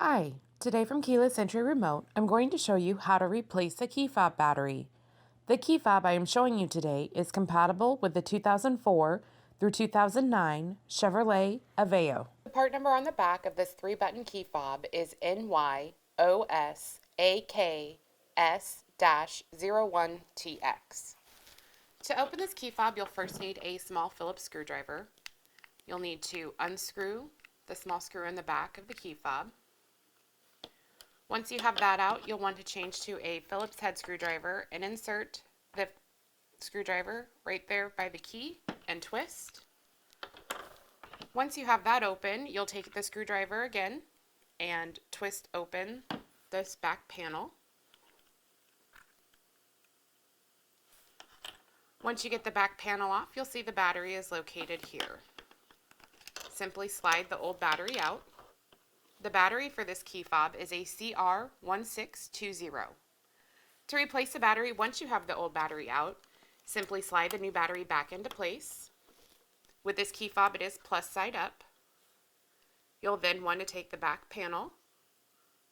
Hi, today from Keyless Entry Remote, I'm going to show you how to replace a key fob battery. The key fob I am showing you today is compatible with the 2004 through 2009 Chevrolet Aveo. The part number on the back of this 3-button key fob is NYOSAKS-01TX. To open this key fob, you'll first need a small Phillips screwdriver. You'll need to unscrew the small screw in the back of the key fob. Once you have that out, you'll want to change to a Phillips head screwdriver and insert the screwdriver right there by the key and twist. Once you have that open, you'll take the screwdriver again and twist open this back panel. Once you get the back panel off, you'll see the battery is located here. Simply slide the old battery out. The battery for this key fob is a CR1620. To replace the battery, once you have the old battery out, simply slide the new battery back into place. With this key fob, it is plus side up. You'll then want to take the back panel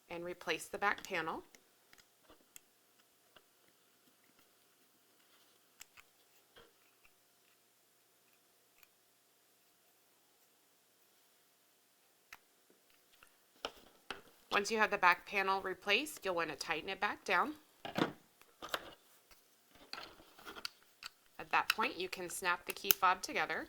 and replace the back panel. Once you have the back panel replaced, you'll want to tighten it back down. At that point, you can snap the key fob together.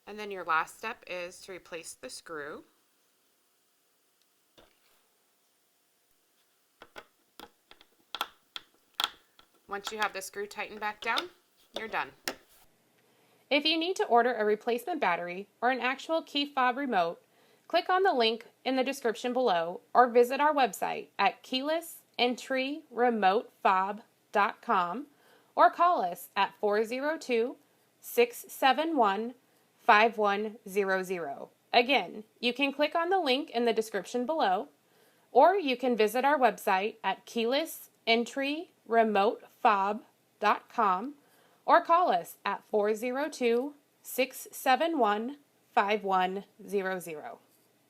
And then your last step is to replace the screw. Once you have the screw tightened back down, you're done. If you need to order a replacement battery or an actual key fob remote, click on the link in the description below or visit our website at keylessentryremotefob.com or call us at 402-671-5100. Again, you can click on the link in the description below or you can visit our website at keylessentryremotefob.com or call us at 402-671-5100.